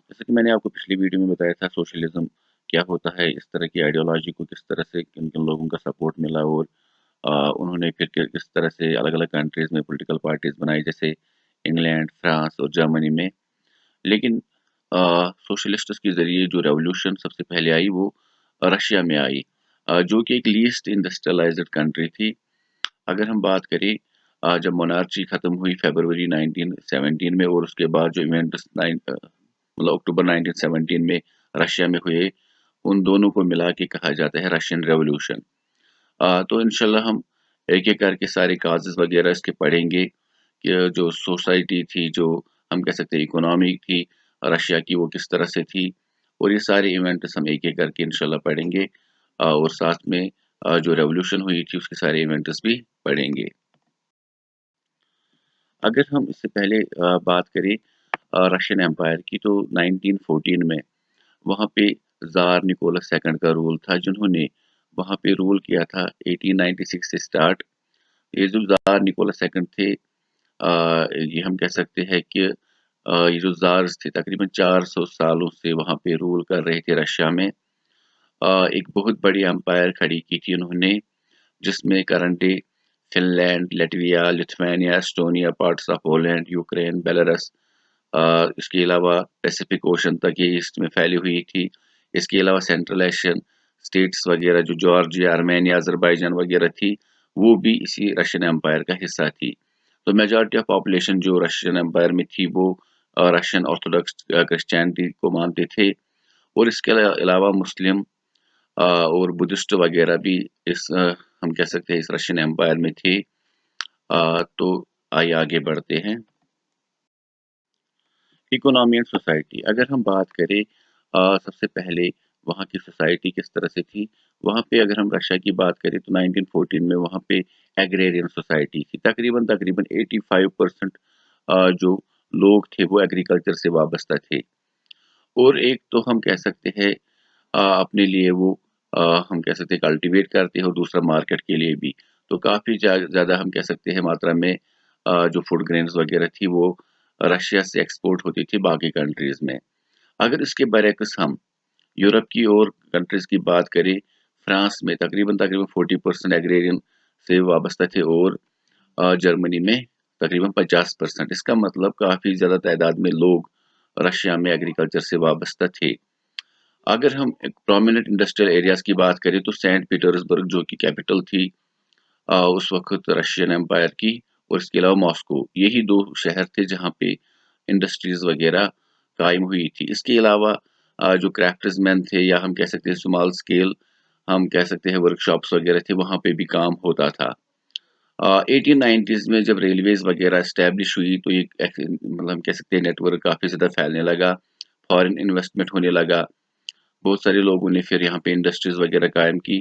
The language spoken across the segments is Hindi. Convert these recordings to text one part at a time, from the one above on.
जैसे कि मैंने आपको पिछली वीडियो में बताया था सोशलिज्म क्या होता है, इस तरह की आइडियोलॉजी को किस तरह से किन-किन लोगों का सपोर्ट मिला और उन्होंने फिर किस तरह से अलग-अलग कंट्रीज़ में पॉलिटिकल पार्टीज़ बनाई जैसे इंग्लैंड, फ्रांस और जर्मनी में। लेकिन सोशलिस्ट्स के ज़रिए जो रेवोल्यूशन सबसे पहले आई वो रशिया में आई, जो कि एक लीस्ट इंडस्ट्रियलाइज्ड कंट्री थी। अगर हम बात करें जब मोनार्ची खत्म हुई फरवरी 1917 में और उसके बाद जो इवेंट्स मतलब अक्टूबर 1917 में रशिया में हुए, उन दोनों को मिला के कहा जाता है रशियन रेवोल्यूशन। तो इंशाल्लाह हम एक-एक करके सारे काजेज़ वगैरह इसके पढ़ेंगे कि जो सोसाइटी थी, जो हम कह सकते हैं इकोनॉमी थी रशिया की, वो किस तरह से थी और ये सारे इवेंट्स हम एक-एक करके इंशाल्लाह पढ़ेंगे, और साथ में जो रेवोल्यूशन हुई थी उसके सारे इवेंट्स भी पढ़ेंगे। अगर हम इससे पहले बात करें रशियन एम्पायर की, तो 1914 में वहाँ पे ज़ार निकोलस सेकंड का रूल था, जिन्होंने वहाँ पे रूल किया था 1896 से स्टार्ट। ये जो ज़ार निकोलस सेकंड थे, ये हम कह सकते हैं कि ये जो ज़ार्स थे तकरीबन 400 सालों से वहाँ पे रूल कर रहे थे रशिया में। एक बहुत बड़ी एम्पायर खड़ी की थी उन्होंने, जिसमें current day Finland, Latvia, Lithuania, Estonia, parts of Poland, Ukraine, Belarus, इसके अलावा पैसिफिक ओशन तक ये ईस्ट में फैली हुई थी। इसके अलावा सेंट्रल एशियन स्टेट्स वगैरह जो जॉर्जिया, आर्मेनिया, अज़रबैजान वगैरह थी, वो भी इसी रशियन एम्पायर का हिस्सा थी। तो मेजॉरिटी ऑफ पॉपुलेशन जो रशियन एम्पायर में थी वो रशियन ऑर्थोडॉक्स क्रिश्चियनिटी को मानते थे और इसके अलावा मुस्लिम और बुद्धिस्ट वगैरह भी इस हम कह सकते हैं इस रशियन एम्पायर में थे। तो आइए आगे बढ़ते हैं। इकोनॉमी एंड सोसाइटी अगर हम बात करें, सबसे पहले वहाँ की सोसाइटी किस तरह से थी। वहाँ पे अगर हम रशिया की बात करें तो 1914 में वहाँ पे एग्रेरियन सोसाइटी थी। तकरीबन तकरीबन 85% जो लोग थे वो एग्रीकल्चर से वाबस्ता थे और एक तो हम कह सकते हैं अपने लिए वो हम कह सकते हैं कल्टीवेट करते हैं और दूसरा मार्केट के लिए भी। तो काफ़ी ज़्यादा हम कह सकते हैं मात्रा में जो फूड ग्रेन्स वगैरह थी वो रशिया से एक्सपोर्ट होती थी बाकी कंट्रीज़ में। अगर इसके बरअक्स हम यूरोप की और कंट्रीज़ की बात करें, फ्रांस में तकरीबन तकरीबन 40% एग्रेरियन से वाबस्ता थे और जर्मनी में तकरीबन 50%। इसका मतलब काफ़ी ज़्यादा तादाद में लोग रशिया में एग्रीकल्चर से वाबस्ता थे। अगर हम एक प्रोमिनेंट इंडस्ट्रियल एरियाज़ की बात करें तो सेंट पीटर्सबर्ग जो कि कैपिटल थी उस वक़्त रशियन एम्पायर की, और इसके अलावा मॉस्को, यही 2 शहर थे जहाँ पे इंडस्ट्रीज़ वग़ैरह कायम हुई थी। इसके अलावा जो क्राफ्ट्समैन थे या हम कह सकते हैं स्मॉल स्केल हम कह सकते हैं वर्कशॉप्स वग़ैरह थे, वहाँ पे भी काम होता था। 1890s में जब रेलवेज़ वग़ैरह एस्टेब्लिश हुई तो ये एक मतलब हम कह सकते हैं नेटवर्क काफ़ी ज़्यादा फैलने लगा, फॉरेन इन्वेस्टमेंट होने लगा। बहुत सारे लोगों ने फिर यहाँ पे इंडस्ट्रीज़ वग़ैरह कायम की,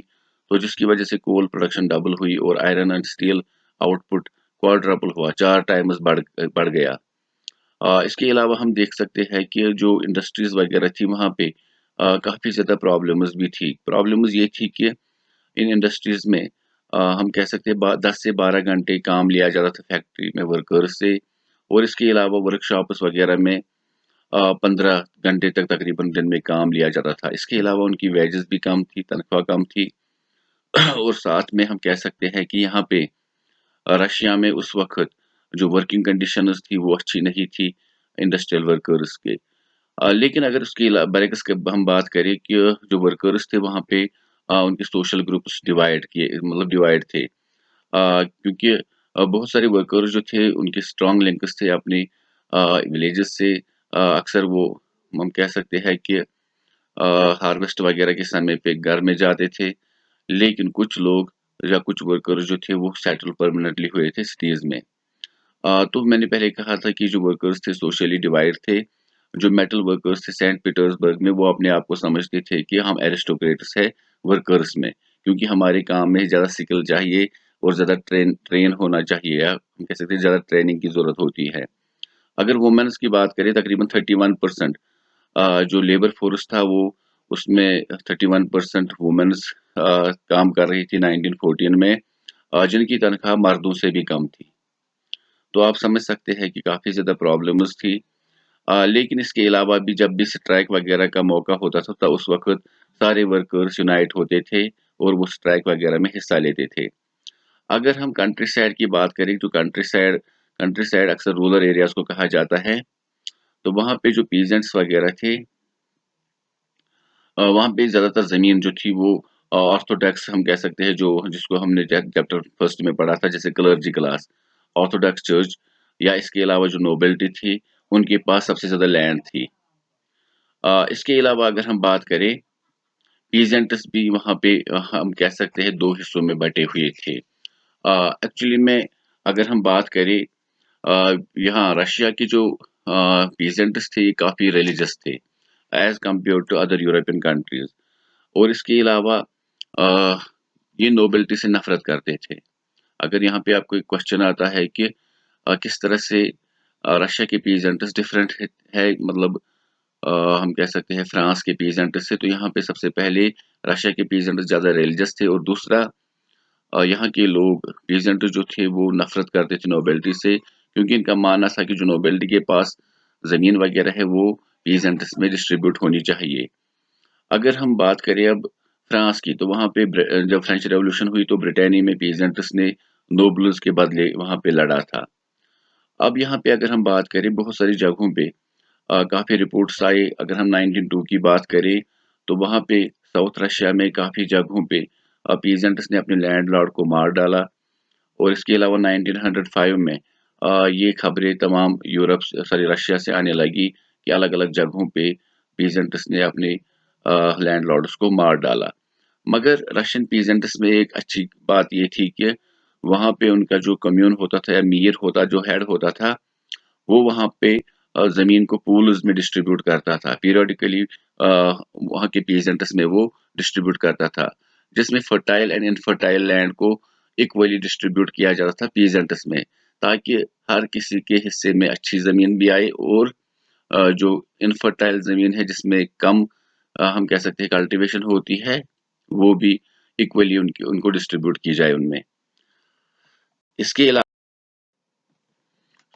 तो जिसकी वज़ह से कोल प्रोडक्शन डबल हुई और iron and steel output quadruple हुआ, 4 टाइम्स बढ़ गया। इसके अलावा हम देख सकते हैं कि जो इंडस्ट्रीज़ वग़ैरह थी वहाँ पे काफ़ी ज़्यादा प्रॉब्लम्स भी थी। प्रॉब्लम्स ये थी कि इन इंडस्ट्रीज़ में हम कह सकते हैं 10 से 12 घंटे काम लिया जाता था फैक्ट्री में वर्कर्स से, और इसके अलावा वर्कशॉप्स वग़ैरह में 15 घंटे तक तकरीबन दिन में काम लिया जाता था। इसके अलावा उनकी वेजेस भी कम थी, तनख्वाह कम थी और साथ में हम कह सकते हैं कि यहाँ पे रशिया में उस वक़्त जो वर्किंग कंडीशंस थी वो अच्छी नहीं थी इंडस्ट्रियल वर्कर्स के। लेकिन अगर उसके बरअक्स के हम बात करें कि जो वर्कर्स थे वहाँ पे उनके सोशल ग्रुप्स डिवाइड थे। क्योंकि बहुत सारे वर्कर्स जो थे उनके स्ट्रॉन्ग लिंक्स थे अपने विलेजेस से। अक्सर वो हम कह सकते हैं कि हार्वेस्ट वगैरह के समय पे घर में जाते थे, लेकिन कुछ लोग या कुछ वर्कर्स जो थे वो सेटल परमानेंटली हुए थे सिटीज़ में। तो मैंने पहले कहा था कि जो वर्कर्स थे सोशली डिवाइड थे। जो मेटल वर्कर्स थे सेंट पीटर्सबर्ग में वो अपने आप को समझते थे कि हम एरिस्टोक्रेट्स हैं वर्कर्स में, क्योंकि हमारे काम में ज़्यादा स्किल चाहिए और ज़्यादा ट्रेन ट्रेन होना चाहिए, या हम कह सकते हैं ज़्यादा ट्रेनिंग की ज़रूरत होती है। अगर वुमेन्स की बात करें तकरीबन 31% जो लेबर फोर्स था वो उसमें 31% वुमेन्स काम कर रही थी 1914 में, जिनकी तनख्वाह मर्दों से भी कम थी। तो आप समझ सकते हैं कि काफ़ी ज़्यादा प्रॉब्लम्स थी। लेकिन इसके अलावा भी जब भी स्ट्राइक वगैरह का मौका होता था तो उस वक़्त सारे वर्कर्स यूनाइट होते थे और वो स्ट्राइक वगैरह में हिस्सा लेते थे। अगर हम कंट्री साइड की बात करें तो कंट्री साइड अक्सर रूरल एरियाज़ को कहा जाता है। तो वहाँ पे जो पीजेंट्स वगैरह थे, वहाँ पे ज़्यादातर ज़मीन जो थी वो ऑर्थोडॉक्स हम कह सकते हैं, जो जिसको हमने चैप्टर फर्स्ट में पढ़ा था, जैसे क्लर्जी क्लास, ऑर्थोडॉक्स चर्च या इसके अलावा जो नोबिलिटी थी, उनके पास सबसे ज़्यादा लैंड थी। इसके अलावा अगर हम बात करें, पीजेंट्स भी वहाँ पे हम कह सकते हैं 2 हिस्सों में बँटे हुए थे। एक्चुअली में अगर हम बात करें, यहाँ रशिया के जो पीजेंट्स थे, ये काफ़ी रिलीजियस थे as compare to other European countries. और इसके अलावा अ, ये नोबिलिटी से नफ़रत करते थे। अगर यहाँ पे आपको एक क्वेश्चन आता है कि किस तरह से रशिया के पीजेंट्स डिफरेंट है, मतलब अ, हम कह सकते हैं फ्रांस के पीजेंट्स से, तो यहाँ पे सबसे पहले रशिया के पीजेंट्स ज़्यादा रिलीजियस थे और दूसरा यहाँ के लोग पीजेंट जो थे वो नफ़रत करते थे नोबिलिटी से, क्योंकि इनका मानना था कि जो नोबिलिटी के पास ज़मीन वगैरह है वो पीजेंट्स में डिस्ट्रीब्यूट होनी चाहिए। अगर हम बात करें अब फ्रांस की, तो वहाँ पे जब फ्रेंच रेवोल्यूशन हुई तो ब्रिटेनी में पीजेंट्स ने नोबल्स के बदले वहाँ पे लड़ा था। अब यहाँ पे अगर हम बात करें, बहुत सारी जगहों पे काफ़ी रिपोर्ट्स आई। अगर हम 1902 की बात करें, तो वहाँ पे साउथ रशिया में काफ़ी जगहों पे पीजेंट्स ने अपने लैंडलॉर्ड को मार डाला। और इसके अलावा 1905 में ये खबरें तमाम यूरोप सॉरी रशिया से आने लगी कि अलग-अलग जगहों पे पीजेंट्स ने अपने लैंडलॉर्ड्स को मार डाला। मगर रशियन पीजेंट्स में एक अच्छी बात ये थी कि वहाँ पे उनका जो कम्यून होता था या मीर होता, जो हेड होता था, वो वहाँ पे ज़मीन को पूल्स में डिस्ट्रीब्यूट करता था। पीरियडिकली वहाँ के पीजेंट्स में वो डिस्ट्रीब्यूट करता था, जिसमें फर्टाइल एंड इनफर्टाइल लैंड को इक्वली डिस्ट्रीब्यूट किया जाता था पीजेंट्स में, ताकि हर किसी के हिस्से में अच्छी ज़मीन भी आए और जो इनफर्टाइल ज़मीन है जिसमें कम हम कह सकते हैं कल्टीवेशन होती है, वो भी इक्वली उनकी उनको डिस्ट्रीब्यूट की जाए उनमें। इसके अलावा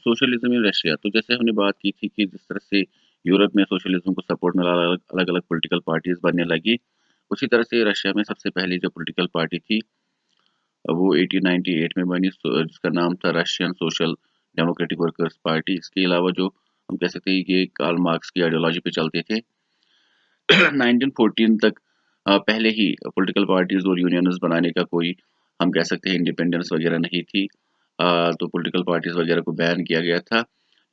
सोशलिज्म इन रशिया, तो जैसे हमने बात की थी कि जिस तरह से यूरोप में सोशलिज्म को सपोर्ट मिला, अलग-अलग पॉलिटिकल पार्टीज़ बनने लगी, उसी तरह से रशिया में सबसे पहली जो पॉलिटिकल पार्टी थी, वो 1898 में बनी, जिसका नाम था Russian social democratic workers party. इसके अलावा जो हम कह सकते हैं कि ये कार्ल मार्क्स की आइडियोलॉजी पे चलते थे। 1914 तक पहले ही पॉलिटिकल पार्टीज़ और यूनियंस बनाने का कोई हम कह सकते हैं इंडिपेंडेंस वगैरह नहीं थी। तो पॉलिटिकल पार्टीज़ वगैरह को बैन किया गया था।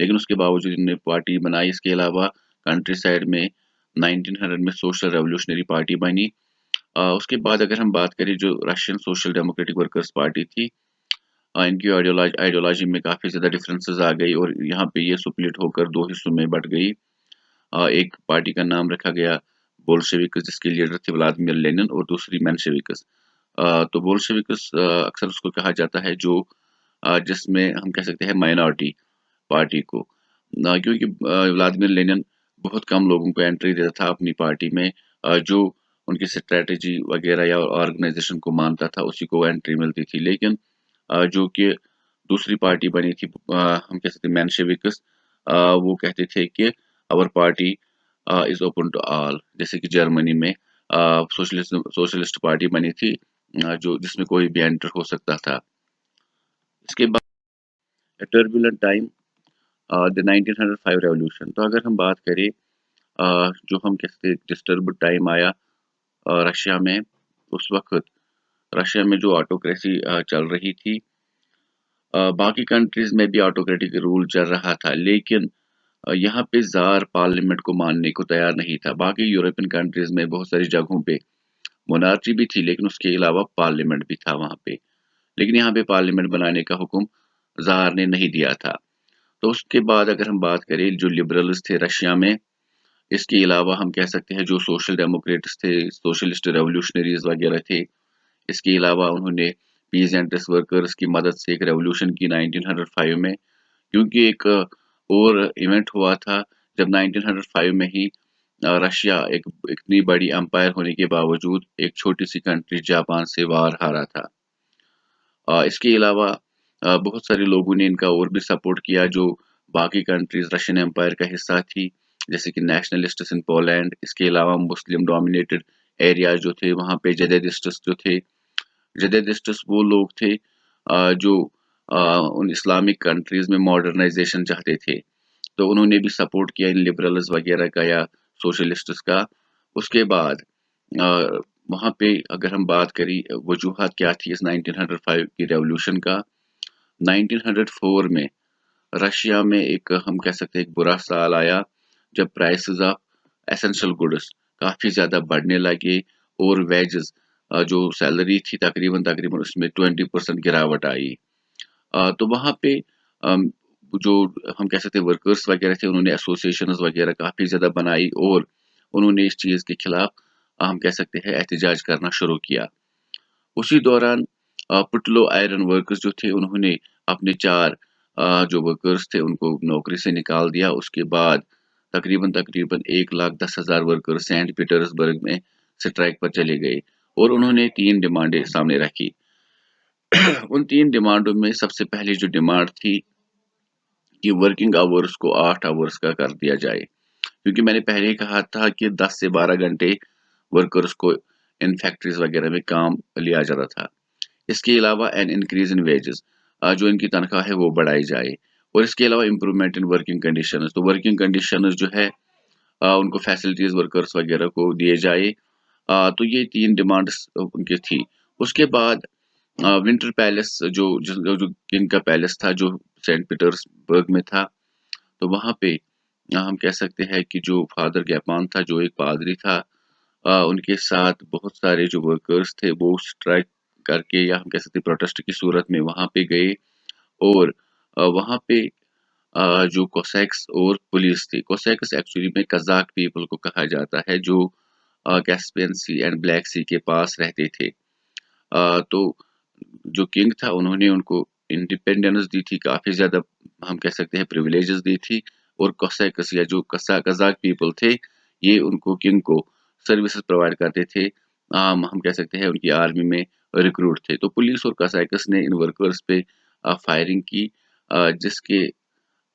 लेकिन उसके बावजूद इन्होंने पार्टी बनाई। इसके अलावा कंट्री साइड में 1900 में सोशल रेवोल्यूशनरी पार्टी बनी। उसके बाद अगर हम बात करें, जो Russian social democratic workers party थी, इनकी आइडियोलॉजी में काफ़ी ज़्यादा डिफरेंसेस आ गई और यहाँ पे ये स्प्लिट होकर 2 हिस्सों में बँट गई। एक पार्टी का नाम रखा गया बोल्शेविक्स, जिसके लीडर थे व्लादिमीर लेनिन, और दूसरी मेंशेविक्स। तो बोल्शेविक्स अक्सर उसको कहा जाता है जो जिसमें हम कह सकते हैं माइनॉरिटी पार्टी को, क्योंकि व्लादिमीर लेनिन बहुत कम लोगों को एंट्री देता था अपनी पार्टी में, जो उनकी स्ट्रेटजी वगैरह या ऑर्गेनाइजेशन को मानता था उसी को एंट्री मिलती थी। लेकिन जो कि दूसरी पार्टी बनी थी, हम कह सकते हैं मेंशेविक्स, वो कहते थे कि our party is open to all. जैसे कि जर्मनी में सोशलिस्ट पार्टी बनी थी, जो जिसमें कोई भी एंटर हो सकता था। इसके बाद टर्बुलेंट टाइम, द 1905 रेवोल्यूशन। तो अगर हम बात करें, जो हम कहते हैं डिस्टर्ब टाइम आया रशिया में, उस वक्त रशिया में जो ऑटोक्रेसी चल रही थी, बाकी कंट्रीज में भी ऑटोक्रेटिक रूल चल रहा था, लेकिन यहाँ पे ज़ार पार्लियामेंट को मानने को तैयार नहीं था। बाकी यूरोपियन कंट्रीज में बहुत सारी जगहों पे मोनार्ची भी थी, लेकिन उसके अलावा पार्लियामेंट भी था वहाँ पे। लेकिन यहाँ पे पार्लियामेंट बनाने का हुक्म ज़ार ने नहीं दिया था। तो उसके बाद अगर हम बात करें, जो लिबरल्स थे रशिया में, इसके अलावा हम कह सकते हैं जो सोशल डेमोक्रेट्स थे, सोशलिस्ट रेवोल्यूशनरीज वगैरह थे, इसके अलावा उन्होंने पीजेंट्स वर्कर्स की मदद से एक रेवोल्यूशन की 1905 में, क्योंकि एक और इवेंट हुआ था जब 1905 में ही रशिया एक इतनी बड़ी एम्पायर होने के बावजूद एक छोटी सी कंट्री जापान से वार हारा था। इसके अलावा बहुत सारे लोगों ने इनका और भी सपोर्ट किया, जो बाकी कंट्रीज रशियन एम्पायर का हिस्सा थी, जैसे कि नेशनलिस्ट्स इन पोलैंड। इसके अलावा मुस्लिम डोमिनेटेड एरियाज जो थे वहाँ पे जदीदिस्ट्स जो थे, जदीदिस्ट्स वो लोग थे जो उन इस्लामिक कंट्रीज में मॉडर्नाइजेशन चाहते थे, तो उन्होंने भी सपोर्ट किया इन लिबरल्स वगैरह का या सोशलिस्ट्स का। उसके बाद वहाँ पे अगर हम बात करें वजूहात क्या थी इस 1905 की रेवोल्यूशन का, 1904 में रशिया में एक हम कह सकते हैं एक बुरा साल आया, जब प्राइसेस ऑफ एसेंशियल गुड्स काफ़ी ज़्यादा बढ़ने लगे और वेजेस जो सैलरी थी तकरीबन तकरीबन उसमें 20% गिरावट आई। तो वहाँ पे जो हम कह सकते हैं वर्कर्स वगैरह थे उन्होंने एसोसिएशंस वगैरह काफ़ी ज़्यादा बनाई और उन्होंने इस चीज़ के खिलाफ हम कह सकते हैं एहतजाज करना शुरू किया। उसी दौरान पुटलो आयरन वर्कर्स जो थे उन्होंने अपने 4 जो वर्कर्स थे उनको नौकरी से निकाल दिया। उसके बाद तकरीबन तकरीबन 1,10,000 वर्कर्स सेंट पीटर्सबर्ग में स्ट्राइक पर चले गए और उन्होंने 3 डिमांडें सामने रखी। उन 3 डिमांडों में सबसे पहली जो डिमांड थी कि वर्किंग आवर्स को 8 आवर्स का कर दिया जाए, क्योंकि मैंने पहले ही कहा था कि 10 से 12 घंटे वर्कर्स को इन फैक्ट्रीज वगैरह में काम लिया जाता था। इसके अलावा एन इंक्रीज इन वेजेस, जो इनकी तनख्वाह है वो बढ़ाई जाए, और इसके अलावा इम्प्रूवमेंट इन वर्किंग कंडीशंस, तो वर्किंग कंडीशंस जो है उनको फैसिलिटीज वर्कर्स वगैरह को दिए जाए। तो ये 3 डिमांड्स उनकी थी। उसके बाद विंटर पैलेस जो किंग का पैलेस था जो सेंट पीटर्सबर्ग में था, तो वहाँ पे हम कह सकते हैं कि जो फादर गैपान था जो एक पादरी था, उनके साथ बहुत सारे जो वर्कर्स थे वो स्ट्राइक करके या हम कह सकते प्रोटेस्ट की सूरत में वहाँ पे गए, और वहाँ पे जो कोसैक्स और पुलिस थी, कोसैक्स एक्चुअली में कज़ाक पीपल को कहा जाता है जो कैस्पियन सी एंड ब्लैक सी के पास रहते थे। तो जो किंग था उन्होंने उनको इंडिपेंडेंस दी थी, काफ़ी ज़्यादा हम कह सकते हैं प्रिविलेजेस दी थी, और कोसैकस या जो कज़ाक पीपल थे ये उनको किंग को सर्विसेज प्रोवाइड करते थे। हम कह सकते हैं उनकी आर्मी में रिक्रूट थे। तो पुलिस और कोसैकस ने इन वर्कर्स पे फायरिंग की, जिसके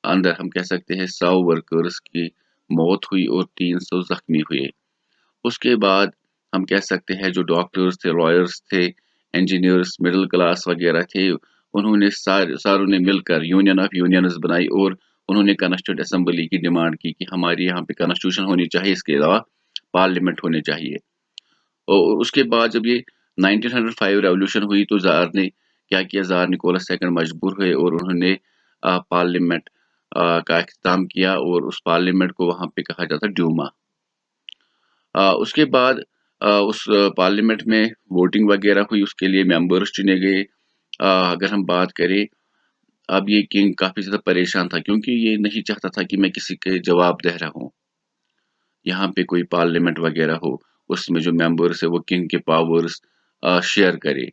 अंदर हम कह सकते हैं 100 वर्कर्स की मौत हुई और 300 जख्मी हुए। उसके बाद हम कह सकते हैं जो डॉक्टर्स थे, लॉयर्स थे, इंजीनियर्स, मिडिल क्लास वगैरह थे, उन्होंने सारों ने मिलकर यूनियन ऑफ यूनियंस बनाई और उन्होंने कॉन्स्टिट्यूएंट असेंबली की डिमांड की कि हमारे यहाँ पे कॉन्स्टिट्यूशन होनी चाहिए, इसके अलावा पार्लियामेंट होने चाहिए। और उसके बाद जब ये 1905 रेवोल्यूशन हुई तो ज़ार ने क्या किया, ज़ार निकोलस सेकंड मजबूर हुए और उन्होंने पार्लियामेंट का इख्तिताम किया, और उस पार्लियामेंट को वहाँ पे कहा जाता ड्यूमा। उसके बाद उस पार्लियामेंट में वोटिंग वगैरह हुई, उसके लिए मेंबर्स चुने गए। अगर हम बात करें, अब ये किंग काफ़ी ज़्यादा परेशान था क्योंकि ये नहीं चाहता था कि मैं किसी के जवाबदेह रहूँ। यहाँ पे कोई पार्लियामेंट वगैरह हो, उसमें जो मेंबर्स है वो किंग के पावर्स शेयर करे।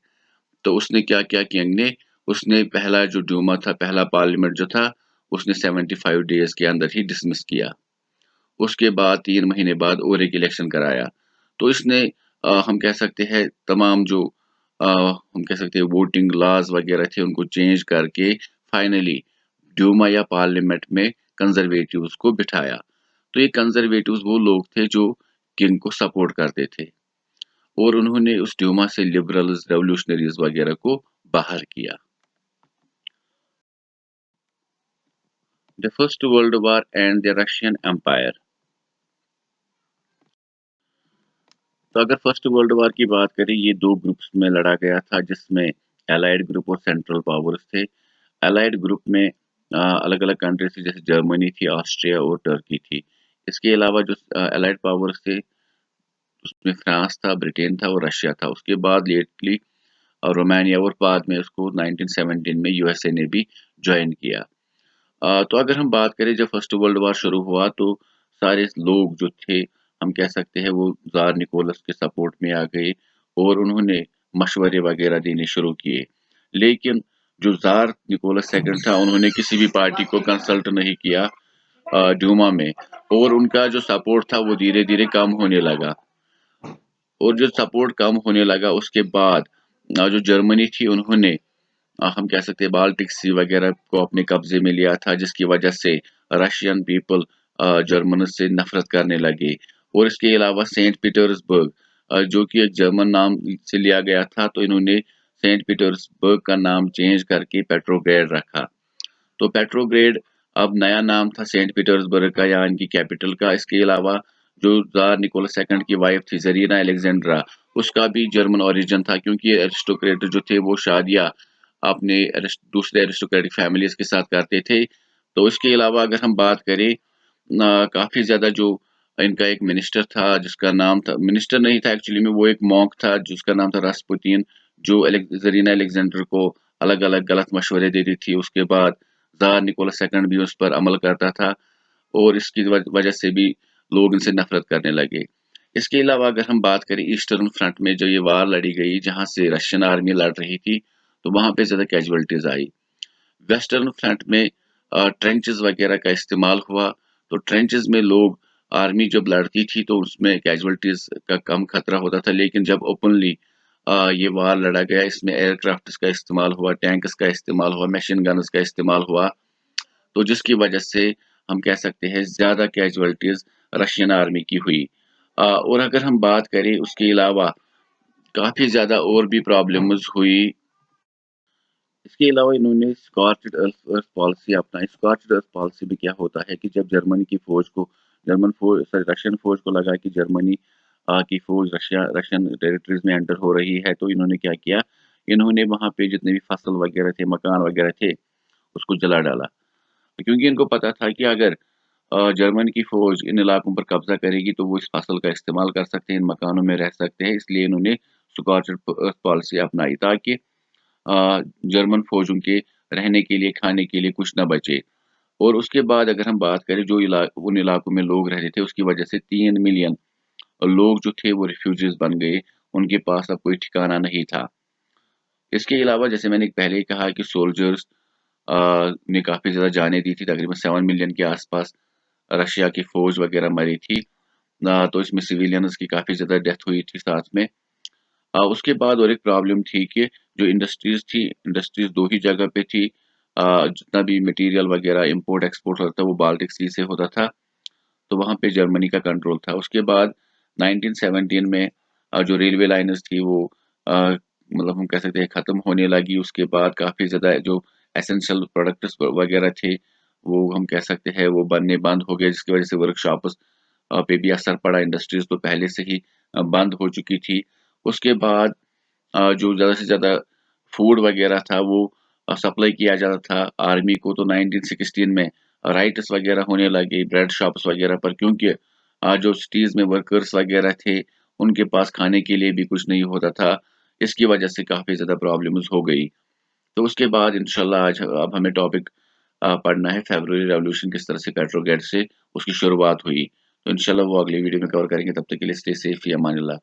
तो उसने क्या किया किंग ने, उसने पहला जो ड्यूमा था, पहला पार्लियामेंट जो था, उसने 75 डेज़ के अंदर ही डिसमिस किया। उसके बाद 3 महीने बाद और एक इलेक्शन कराया। तो इसने हम कह सकते हैं तमाम जो हम कह सकते हैं वोटिंग लॉज़ वगैरह थे उनको चेंज करके फाइनली ड्यूमा या पार्लियामेंट में कंजर्वेटिव्स को बिठाया। तो ये कंजर्वेटिव्स वो लोग थे जो किंग को सपोर्ट करते थे, और उन्होंने उस ड्यूमा से लिबरल्स, रेवोल्यूशनरीज वगैरह को बाहर किया। The first world war and the Russian empire. तो अगर फर्स्ट वर्ल्ड वॉर की बात करें, ये 2 ग्रुप्स में लड़ा गया था जिसमें एलाइड ग्रुप और सेंट्रल पावर्स थे। एलाइड ग्रुप में अलग-अलग कंट्रीज थी, जैसे जर्मनी थी, ऑस्ट्रिया और टर्की थी। इसके अलावा जो एलाइड पावर्स थे उसमें फ्रांस था, ब्रिटेन था और रशिया था। उसके बाद लेटली रोमानिया, और बाद में उसको 1917 में यूएसए ने भी ज्वाइन किया। तो अगर हम बात करें जब फर्स्ट वर्ल्ड वॉर शुरू हुआ तो सारे लोग जो थे हम कह सकते हैं वो ज़ार निकोलस के सपोर्ट में आ गए और उन्होंने मशवरे वगैरह देने शुरू किए। लेकिन जो ज़ार निकोलस सेकंड था उन्होंने किसी भी पार्टी को कंसल्ट नहीं किया ड्यूमा में, और उनका जो सपोर्ट था वो धीरे-धीरे कम होने लगा। और जो सपोर्ट कम होने लगा उसके बाद जो जर्मनी थी उन्होंने हम कह सकते हैं बाल्टिक सी वगैरह को अपने कब्जे में लिया था, जिसकी वजह से रशियन पीपल जर्मन से नफरत करने लगे। और इसके अलावा सेंट पीटर्सबर्ग, जो कि एक जर्मन नाम से लिया गया था, तो इन्होंने सेंट पीटर्सबर्ग का नाम चेंज करके पेट्रोग्रेड रखा। तो पेट्रोग्रेड अब नया नाम था सेंट पीटर्सबर्ग का, या इनकी कैपिटल का। इसके अलावा जो जार निकोलस सेकंड की वाइफ थी जरीना अलेक्जेंड्रा, उसका भी जर्मन ओरिजिन था, क्योंकि एरिस्टोक्रेट जो थे वो शादियां अपने दूसरे एरिस्टोक्रेटिक फैमिलीज के साथ करते थे। तो इसके अलावा अगर हम बात करें, काफी ज्यादा जो इनका एक मिनिस्टर था जिसका नाम था, मिनिस्टर नहीं था एक्चुअली में, वो एक मॉन्क था जिसका नाम था रास्पुतीन, जो जरीना अलेक्जेंडर को अलग अलग गलत मशवरे देती थी। उसके बाद जार निकोलस सेकंड भी उस पर अमल करता था, और इसकी वजह से भी लोग इनसे नफरत करने लगे। इसके अलावा अगर हम बात करें ईस्टर्न फ्रंट में जो ये वार लड़ी गई, जहां से रशियन आर्मी लड़ रही थी, तो वहां पे ज्यादा कैजुअलिटीज आई। वेस्टर्न फ्रंट में ट्रेंचेस वगैरह का इस्तेमाल हुआ। तो ट्रेंचेस में लोग, आर्मी जब लड़ती थी तो उसमें कैजुअलिटीज का कम खतरा होता था, लेकिन जब ओपनली ये वार लड़ा गया, इसमें एयरक्राफ्ट का इस्तेमाल हुआ, टैंक्स का इस्तेमाल हुआ, मशीन गन्स का इस्तेमाल हुआ, तो जिसकी वजह से हम कह सकते हैं ज्यादा कैजुअलिटीज रशियन आर्मी की हुई। और अगर हम बात करें उसके अलावा, काफी ज्यादा और भी प्रॉब्लम्स हुई। इसके अलावा इन्होंने स्कॉर्च्ड अर्थ पॉलिसी अपनाई। स्कॉर्च्ड अर्थ पॉलिसी में क्या होता है कि जब जर्मनी की फौज को, जर्मन फौज सॉरी रशियन फौज को लगा कि जर्मनी की फौज रशियन टेरिटरीज में एंटर हो रही है, तो इन्होंने क्या किया, इन्होंने वहां पे जितने भी फसल वगैरह थे, मकान वगैरह थे, उसको जला डाला। क्योंकि इनको पता था कि अगर जर्मन की फौज इन इलाकों पर कब्जा करेगी तो वो इस फसल का इस्तेमाल कर सकते हैं, इन मकानों में रह सकते हैं। इसलिए इन्होंने स्कॉर्च्ड अर्थ पॉलिसी अपनाई, ताकि जर्मन फौजों के रहने के लिए, खाने के लिए कुछ ना बचे। और उसके बाद अगर हम बात करें, जो उन इलाकों में लोग रहते थे, उसकी वजह से 3 मिलियन लोग जो थे वो रिफ्यूजीज बन गए। उनके पास अब कोई ठिकाना नहीं था। इसके अलावा जैसे मैंने पहले ही कहा कि सोल्जर्स ने काफी ज्यादा जाने दी थी, तकरीबन 7 मिलियन के आसपास रशिया की फौज वगैरह मरी थी। तो इसमें सिविलियंस की काफी ज्यादा डेथ हुई थी साथ में। उसके बाद और एक प्रॉब्लम थी कि जो इंडस्ट्रीज थी, इंडस्ट्रीज दो ही जगह पे थी। जितना भी मटेरियल वगैरह इंपोर्ट एक्सपोर्ट होता था वो बाल्टिक सी से होता था, तो वहां पे जर्मनी का कंट्रोल था। उसके बाद 1917 में जो रेलवे लाइनर्स थी वो मतलब हम कह सकते हैं खत्म होने लगी। उसके बाद काफी ज्यादा जो एसेंशियल प्रोडक्ट्स वगैरह थे, वो हम कह सकते हैं वो बनने बंद हो गए, जिसकी वजह से वर्कशॉप्स पे भी असर पड़ा। इंडस्ट्रीज तो पहले से ही बंद हो चुकी थी। उसके बाद जो ज़्यादा से ज़्यादा फूड वगैरह था वो सप्लाई किया जाता था आर्मी को। तो 1916 में राइट्स वगैरह होने लगे ब्रेड शॉप्स वगैरह पर, क्योंकि जो सिटीज़ में वर्कर्स वगैरह थे उनके पास खाने के लिए भी कुछ नहीं होता था। इसकी वजह से काफ़ी ज़्यादा प्रॉब्लम्स हो गई। तो उसके बाद इंशाल्लाह आज अब हमें टॉपिक पढ़ना है फरवरी रेवोल्यूशन, किस तरह से पेट्रोग्रेड से उसकी शुरुआत हुई। तो इंशाल्लाह वो अगली वीडियो में कवर करेंगे। तब तक के लिए स्टे सेफ, या अमान अल्लाह।